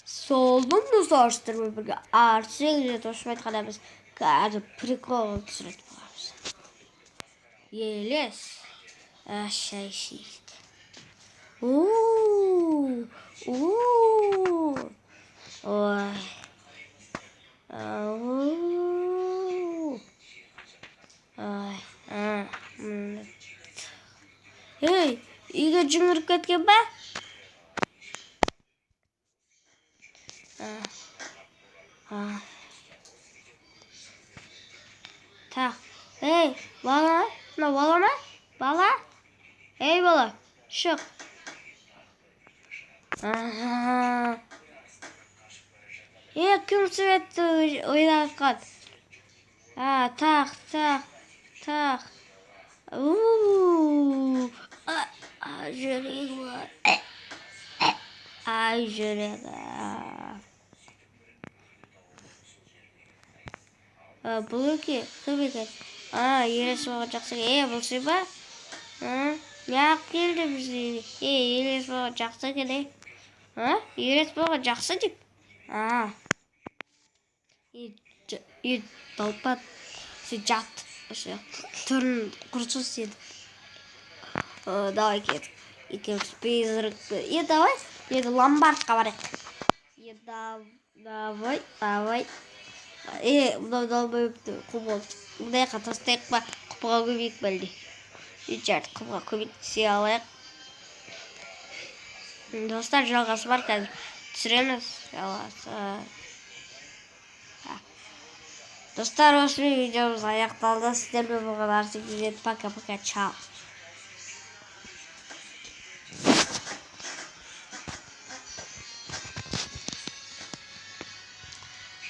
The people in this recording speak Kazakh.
Солдың мұзарыстырмай бірге арсы егілет ошым айтқан әміз кәді прикол түсірет боларыз. Елес. Ашай шейді. Ой. Ей, үйге жүңіріп кеткен ба? Так, ей, бала, мына бала ма? Бала? Ей, бала, шық. Кім суретті ойнатқан? Так. Жүрегі бар. Ай, жүрегі. Бұл өке, кім екен? Елес болған жақсы. Бұл сүй ба? Неғып келді бізге? Елес болған жақсы екен, Елес болған жақсы деп? Талпат. Сен жат. Түрін құрсыз сен. Давай кет. Екеуміз призракты. Давай. Енді ломбардқа барайық. Давай. Мынау далбайыпты. Құмол. Мұндайға тастайық па? Құпыға көмейік бәлде. Жарты құпыға көмектесе алайық. Достар, жалғасы бар қазір. Түсіреміз. Жалғасы. Достар, осы видеомыз аяқталды. Сіздермен болған Арсен. Пока-пока. Чао.